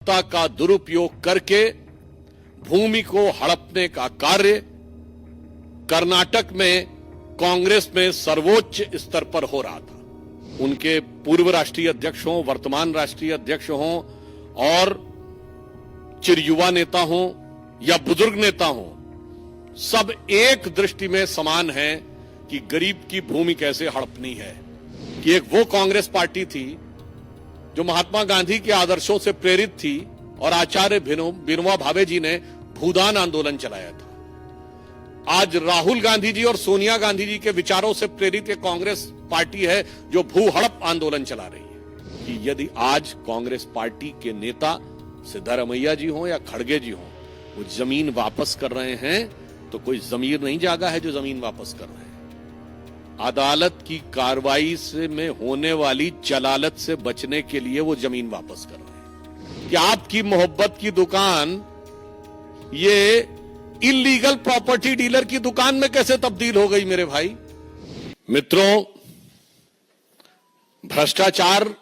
सत्ता का दुरुपयोग करके भूमि को हड़पने का कार्य कर्नाटक में कांग्रेस में सर्वोच्च स्तर पर हो रहा था। उनके पूर्व राष्ट्रीय अध्यक्ष हों, वर्तमान राष्ट्रीय अध्यक्ष हों और चिरयुवा नेता हों या बुजुर्ग नेता हों, सब एक दृष्टि में समान हैं कि गरीब की भूमि कैसे हड़पनी है। कि एक वो कांग्रेस पार्टी थी जो महात्मा गांधी के आदर्शों से प्रेरित थी और आचार्य विनोबा भावे जी ने भूदान आंदोलन चलाया था। आज राहुल गांधी जी और सोनिया गांधी जी के विचारों से प्रेरित एक कांग्रेस पार्टी है जो भू हड़प आंदोलन चला रही है। कि यदि आज कांग्रेस पार्टी के नेता सिद्धारमैया जी हों या खड़गे जी हों, वो जमीन वापस कर रहे हैं तो कोई जमीर नहीं जागा है जो जमीन वापस कर रहे हैं। अदालत की कार्रवाई से में होने वाली जलालत से बचने के लिए वो जमीन वापस कर रहे हैं। कि आपकी मोहब्बत की दुकान ये इलीगल प्रॉपर्टी डीलर की दुकान में कैसे तब्दील हो गई मेरे भाई। मित्रों, भ्रष्टाचार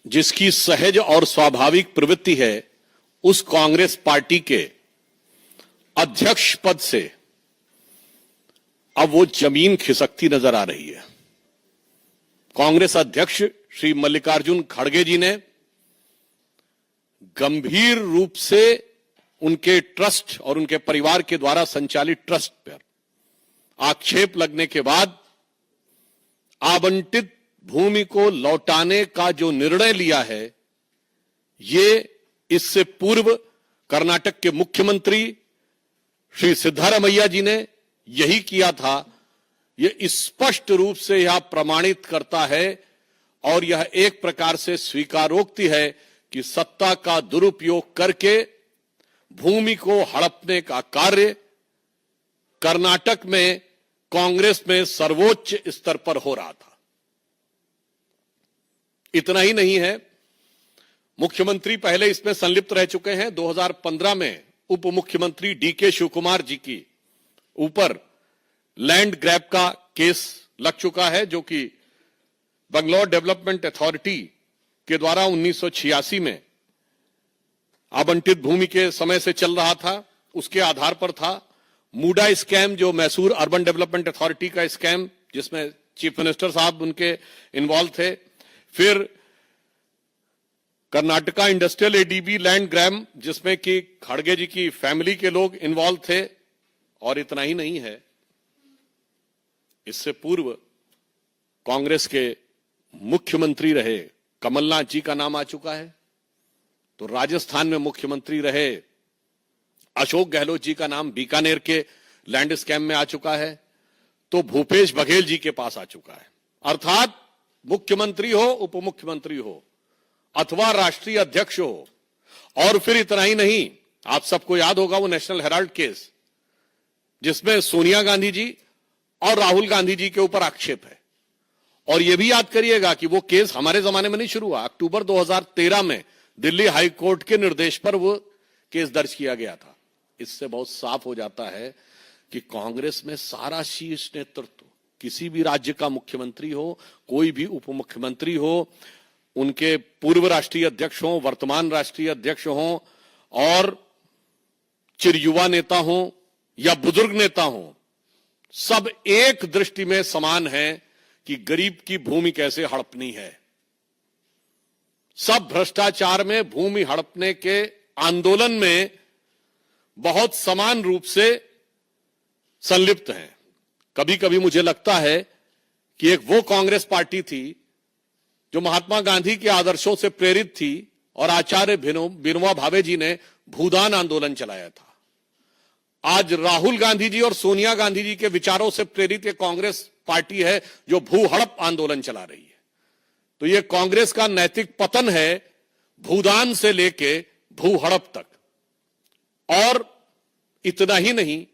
जिसकी सहज और स्वाभाविक प्रवृत्ति है, उस कांग्रेस पार्टी के अध्यक्ष पद से अब वो जमीन खिसकती नजर आ रही है। कांग्रेस अध्यक्ष श्री मल्लिकार्जुन खड़गे जी ने गंभीर रूप से उनके ट्रस्ट और उनके परिवार के द्वारा संचालित ट्रस्ट पर आक्षेप लगने के बाद आवंटित भूमि को लौटाने का जो निर्णय लिया है, ये इससे पूर्व कर्नाटक के मुख्यमंत्री श्री सिद्धारमैया जी ने यही किया था। यह स्पष्ट रूप से यह प्रमाणित करता है और यह एक प्रकार से स्वीकारोक्ति है कि सत्ता का दुरुपयोग करके भूमि को हड़पने का कार्य कर्नाटक में कांग्रेस में सर्वोच्च स्तर पर हो रहा था। इतना ही नहीं है, मुख्यमंत्री पहले इसमें संलिप्त रह चुके हैं। 2015 में उप मुख्यमंत्री डीके शिवकुमार जी की ऊपर लैंड ग्रैब का केस लग चुका है, जो कि बंगलौर डेवलपमेंट अथॉरिटी के द्वारा 1986 में आवंटित भूमि के समय से चल रहा था। उसके आधार पर था मूडा स्कैम, जो मैसूर अर्बन डेवलपमेंट अथॉरिटी का स्कैम, जिसमें चीफ मिनिस्टर साहब उनके इन्वॉल्व थे। फिर Karnataka industrial ADB land grab, जिसमें कि खड़गे जी की फैमिली के लोग इन्वॉल्व थे। और इतना ही नहीं है, इससे पूर्व कांग्रेस के मुख्यमंत्री रहे कमलनाथ जी का नाम आ चुका है। तो राजस्थान में मुख्यमंत्री रहे अशोक गहलोत जी का नाम बीकानेर के लैंड स्कैम में आ चुका है। तो भूपेश बघेल जी के पास आ चुका है। अर्थात मुख्यमंत्री हो, उप मुख्यमंत्री हो अथवा राष्ट्रीय अध्यक्ष हो। और फिर इतना ही नहीं, आप सबको याद होगा वो नेशनल हेराल्ड केस, जिसमें सोनिया गांधी जी और राहुल गांधी जी के ऊपर आक्षेप है। और यह भी याद करिएगा कि वो केस हमारे जमाने में नहीं शुरू हुआ। अक्टूबर 2013 में दिल्ली हाई कोर्ट के निर्देश पर वो केस दर्ज किया गया था। इससे बहुत साफ हो जाता है कि कांग्रेस में सारा शीर्ष नेतृत्व, किसी भी राज्य का मुख्यमंत्री हो, कोई भी उप मुख्यमंत्री हो, उनके पूर्व राष्ट्रीय अध्यक्ष हों, वर्तमान राष्ट्रीय अध्यक्ष हों और चिरयुवा नेता हों या बुजुर्ग नेता हों, सब एक दृष्टि में समान हैं कि गरीब की भूमि कैसे हड़पनी है। सब भ्रष्टाचार में, भूमि हड़पने के आंदोलन में बहुत समान रूप से संलिप्त हैं। कभी कभी मुझे लगता है कि एक वो कांग्रेस पार्टी थी जो महात्मा गांधी के आदर्शों से प्रेरित थी और आचार्य विनोबा भावे जी ने भूदान आंदोलन चलाया था। आज राहुल गांधी जी और सोनिया गांधी जी के विचारों से प्रेरित एक कांग्रेस पार्टी है जो भू हड़प आंदोलन चला रही है। तो यह कांग्रेस का नैतिक पतन है, भूदान से लेके भू हड़प तक। और इतना ही नहीं,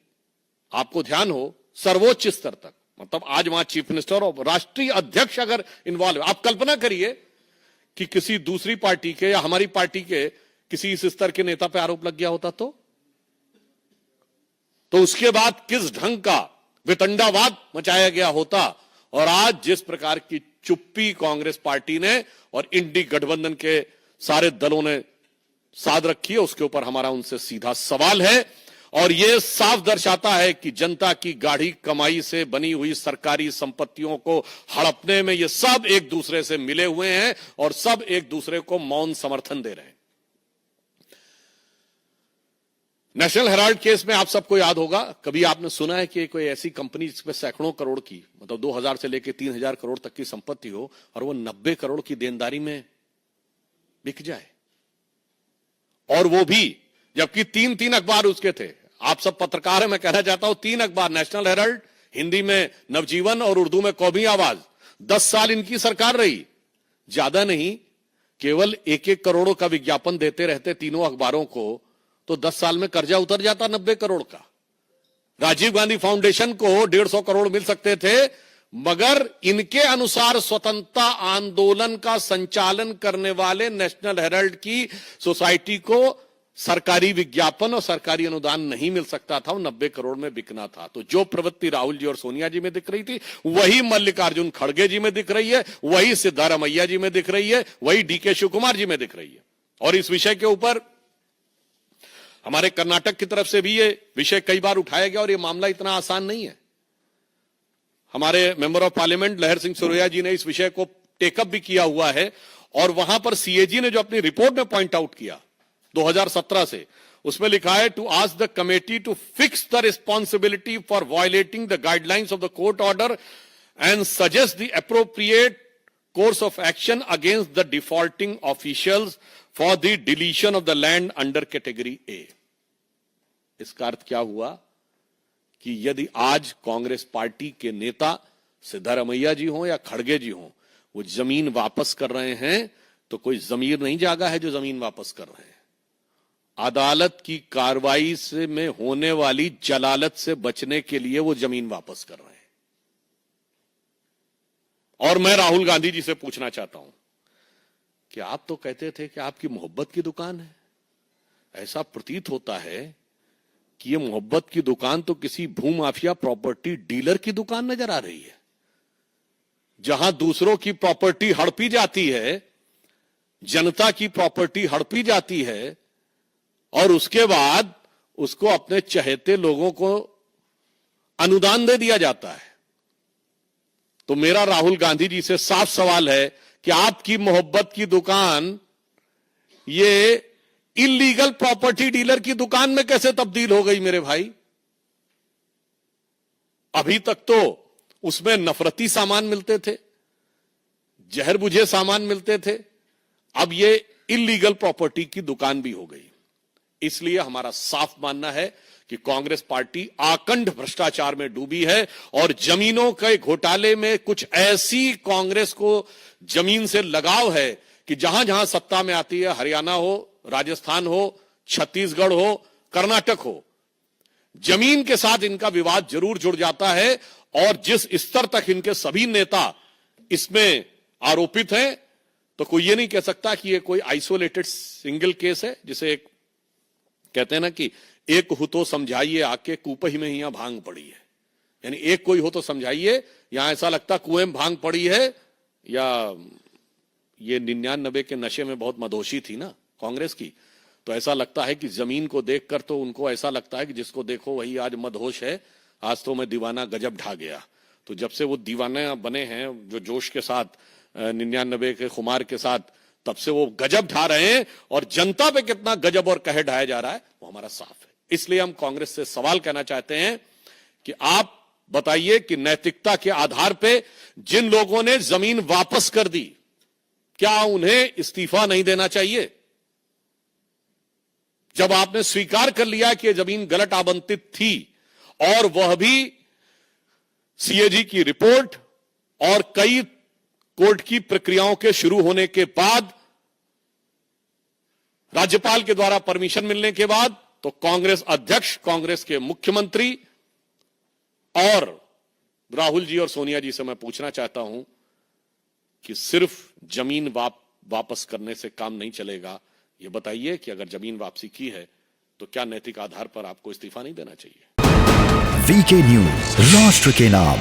आपको ध्यान हो, सर्वोच्च स्तर तक, मतलब आज वहां चीफ मिनिस्टर और राष्ट्रीय अध्यक्ष अगर इन्वॉल्व है। आप कल्पना करिए कि किसी दूसरी पार्टी के या हमारी पार्टी के किसी इस स्तर के नेता पे आरोप लग गया होता तो उसके बाद किस ढंग का वितंडावाद मचाया गया होता। और आज जिस प्रकार की चुप्पी कांग्रेस पार्टी ने और इंडी गठबंधन के सारे दलों ने साध रखी है, उसके ऊपर हमारा उनसे सीधा सवाल है। और यह साफ दर्शाता है कि जनता की गाढ़ी कमाई से बनी हुई सरकारी संपत्तियों को हड़पने में ये सब एक दूसरे से मिले हुए हैं और सब एक दूसरे को मौन समर्थन दे रहे हैं। नेशनल हेराल्ड केस में आप सबको याद होगा, कभी आपने सुना है कि कोई ऐसी कंपनी जिसमें सैकड़ों करोड़ की, मतलब 2000 से लेकर 3000 करोड़ तक की संपत्ति हो और वो 90 करोड़ की देनदारी में बिक जाए? और वो भी जबकि 3 अखबार उसके थे। आप सब पत्रकार हैं, मैं कहना चाहता हूं 3 अखबार, नेशनल हेराल्ड, हिंदी में नवजीवन और उर्दू में कौमी आवाज। 10 साल इनकी सरकार रही, ज्यादा नहीं, केवल 1-1 करोड़ों का विज्ञापन देते रहते तीनों अखबारों को, तो 10 साल में कर्जा उतर जाता 90 करोड़ का। राजीव गांधी फाउंडेशन को 150 करोड़ मिल सकते थे, मगर इनके अनुसार स्वतंत्रता आंदोलन का संचालन करने वाले नेशनल हेराल्ड की सोसाइटी को सरकारी विज्ञापन और सरकारी अनुदान नहीं मिल सकता था, वो 90 करोड़ में बिकना था। तो जो प्रवृत्ति राहुल जी और सोनिया जी में दिख रही थी, वही मल्लिकार्जुन खड़गे जी में दिख रही है, वही सिद्धारमैया जी में दिख रही है, वही डीके शिव कुमार जी में दिख रही है। और इस विषय के ऊपर हमारे कर्नाटक की तरफ से भी ये विषय कई बार उठाया गया और ये मामला इतना आसान नहीं है। हमारे मेंबर ऑफ पार्लियामेंट लहर सिंह सुरैया जी ने इस विषय को टेकअप भी किया हुआ है और वहां पर सीएजी ने जो अपनी रिपोर्ट में पॉइंट आउट किया 2017 से, उसमें लिखा है to ask the committee to fix the responsibility for violating the guidelines of the court order and suggest the appropriate course of action against the defaulting officials for the deletion of the land under category A. इसका अर्थ क्या हुआ कि यदि आज Congress party के नेता सिद्धारमैया जी हों या खड़गे जी हों, वो जमीन वापस कर रहे हैं, तो कोई जमीर नहीं जागा है जो जमीन वापस कर रहे हैं। अदालत की कार्रवाई से में होने वाली जलालत से बचने के लिए वो जमीन वापस कर रहे हैं। और मैं राहुल गांधी जी से पूछना चाहता हूं कि आप तो कहते थे कि आपकी मोहब्बत की दुकान है, ऐसा प्रतीत होता है कि ये मोहब्बत की दुकान तो किसी भूमाफिया प्रॉपर्टी डीलर की दुकान नजर आ रही है, जहां दूसरों की प्रॉपर्टी हड़पी जाती है, जनता की प्रॉपर्टी हड़पी जाती है और उसके बाद उसको अपने चहेते लोगों को अनुदान दे दिया जाता है। तो मेरा राहुल गांधी जी से साफ सवाल है कि आपकी मोहब्बत की दुकान ये इलीगल प्रॉपर्टी डीलर की दुकान में कैसे तब्दील हो गई मेरे भाई? अभी तक तो उसमें नफरती सामान मिलते थे, जहर बुझे सामान मिलते थे, अब ये इलीगल प्रॉपर्टी की दुकान भी हो गई। इसलिए हमारा साफ मानना है कि कांग्रेस पार्टी आकंठ भ्रष्टाचार में डूबी है और जमीनों के घोटाले में कुछ ऐसी कांग्रेस को जमीन से लगाव है कि जहां जहां सत्ता में आती है, हरियाणा हो, राजस्थान हो, छत्तीसगढ़ हो, कर्नाटक हो, जमीन के साथ इनका विवाद जरूर जुड़ जाता है। और जिस स्तर तक इनके सभी नेता इसमें आरोपित हैं, तो कोई ये नहीं कह सकता कि ये कोई आइसोलेटेड सिंगल केस है, जिसे एक कहते हैं ना कि एक हो तो समझाइए आके कूपही में यहां भांग पड़ी है, यानी एक कोई हो तो समझाइए, यहां ऐसा लगता कुएं में भांग पड़ी है। या ये 99 के नशे में बहुत मदहोशी थी ना कांग्रेस की, तो ऐसा लगता है कि जमीन को देखकर तो उनको ऐसा लगता है कि जिसको देखो वही आज मदहोश है, आज तो मैं दीवाना गजब ढा गया। तो जब से वो दीवाना बने हैं जो जोश के साथ 99 के खुमार के साथ, तब से वो गजब ढा रहे हैं और जनता पे कितना गजब और कहर ढाया जा रहा है वो हमारा साफ है। इसलिए हम कांग्रेस से सवाल करना चाहते हैं कि आप बताइए कि नैतिकता के आधार पे जिन लोगों ने जमीन वापस कर दी, क्या उन्हें इस्तीफा नहीं देना चाहिए? जब आपने स्वीकार कर लिया कि यह जमीन गलत आवंटित थी और वह भी सीएजी की रिपोर्ट और कई कोर्ट की प्रक्रियाओं के शुरू होने के बाद, राज्यपाल के द्वारा परमिशन मिलने के बाद, तो कांग्रेस अध्यक्ष, कांग्रेस के मुख्यमंत्री और राहुल जी और सोनिया जी से मैं पूछना चाहता हूं कि सिर्फ जमीन वापस करने से काम नहीं चलेगा। ये बताइए कि अगर जमीन वापसी की है तो क्या नैतिक आधार पर आपको इस्तीफा नहीं देना चाहिए? वीके न्यूज, राष्ट्र के नाम।